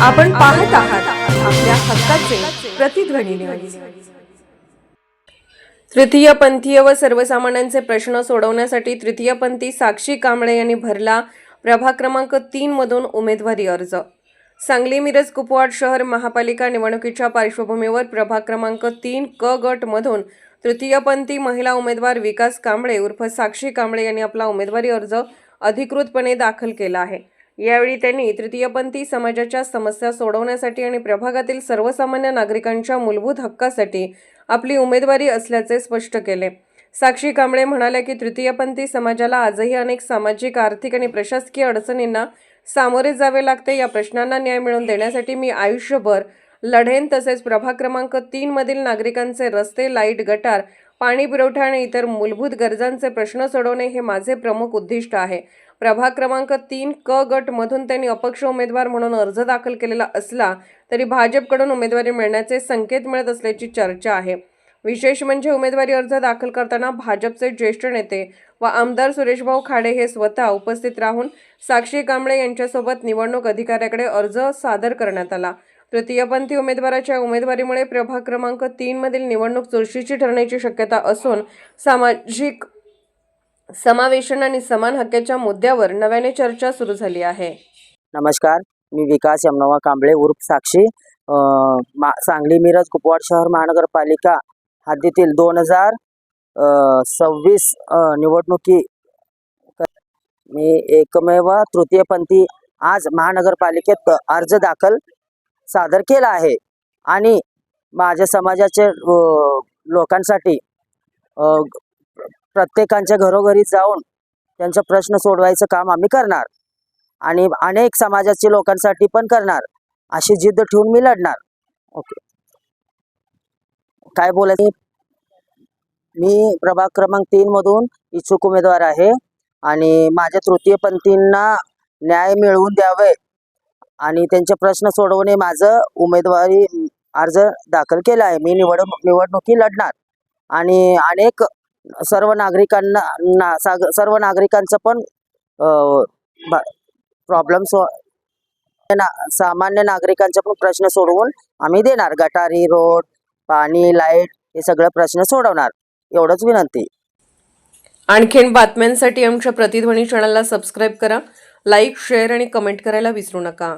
आपण पाहत आहात आपल्या हक्काचे प्रतिध्वनी न्यूज। तृतीयपंथीय व सर्वसामान्यांचे प्रश्न सोडवण्यासाठी तृतीयपंथी साक्षी कांबळे यांनी भरला प्रभाग क्रमांक 3 मधून उमेदवारी अर्ज। सांगली मिरज कुपवाड शहर महापालिका निवडणुकीच्या पार्श्वभूमीवर प्रभाग क्रमांक 3 क गट मधून तृतीयपंथी महिला उमेदवार विकास कांबळे उर्फ साक्षी कांबळे यांनी आपला उमेदवारी अर्ज अधिकृतपणे दाखल केला आहे। यावेळी त्यांनी तृतीयपंथी समाजाच्या समस्या सोडवण्यासाठी आणि प्रभागातील सर्वसामान्य नागरिकांच्या मूलभूत हक्कासाठी आपली उमेदवारी असल्याचे स्पष्ट केले। साक्षी कांबळे म्हणाल्या की तृतीयपंथी समाजाला आजही अनेक सामाजिक, आर्थिक आणि प्रशासकीय अडचणींना सामोरे जावे लागते। या प्रश्नांना न्याय मिळवून देण्यासाठी मी आयुष्यभर लढेन। तसेच प्रभाग क्रमांक 3 मधील नागरिकांचे रस्ते, लाईट, गटार, पाणी पुरवठा आणि इतर मूलभूत गरजांचे प्रश्न सोडवणे हे माझे प्रमुख उद्दिष्ट आहे। प्रभाग क्रमांक 3 क गट मधून त्यांनी अपक्ष उमेदवार म्हणून अर्ज दाखल केलेला असला तरी भाजपकडून उमेदवारी मिळण्याचे संकेत मिळत असल्याची चर्चा आहे। विशेष म्हणजे उमेदवारी अर्ज दाखल करताना भाजपचे ज्येष्ठ नेते व आमदार सुरेशभाऊ खाडे हे स्वतः उपस्थित राहून साक्षी कांबळे यांच्यासोबत निवडणूक अधिकाऱ्याकडे अर्ज सादर करण्यात आला। तृतीयपंथी उमेदवाराच्या उमेदवारीमुळे प्रभाग क्रमांक 3 मधील निवडणूक चुरशीची ठरण्याची शक्यता असून सामाजिक समावेशन आणि समान हक्काच्या मुद्द्यावर नव्याने चर्चा सुरू झाली आहे। नमस्कार, मी विकास यमनवा कांबळे उर्फ साक्षी सांगली मिरज कुपवाड शहर महानगरपालिका हद्दीतील 2026 निवडणुकी मी एकमेव तृतीयपंथी आज महानगरपालिकेत अर्ज दाखल सादर केला आहे आणि माझ्या समाजाचे लोकांसाठी प्रत्येकांच्या घरोघरी जाऊन त्यांचा प्रश्न सोडवायचं काम आम्ही करणार आणि अनेक समाजाच्या लोकांसाठी पण करणार अशी जिद्द ठेवून मी लढणार। ओके, काय बोलायचं? मी प्रभाग क्रमांक 3 मधून इच्छुक उमेदवार आहे आणि माझ्या तृतीयपंथींना न्याय मिळवून द्यावे आणि त्यांचे प्रश्न सोडवणे माझं उमेदवारी अर्ज दाखल केला आहे। मी निवडणुकी लढणार आणि अनेक सर्व नागरिकांचं पण सामान्य नागरिकांचे पण प्रश्न सोडवून आम्ही देणार। गटारी, रोड, पाणी, लाईट हे सगळे प्रश्न सोडवणार, एवढंच विनंती। आणखीन बातम्यांसाठी आमच्या प्रतिध्वनी चॅनलला सबस्क्राईब करा, लाईक, शेअर आणि कमेंट करायला विसरू नका।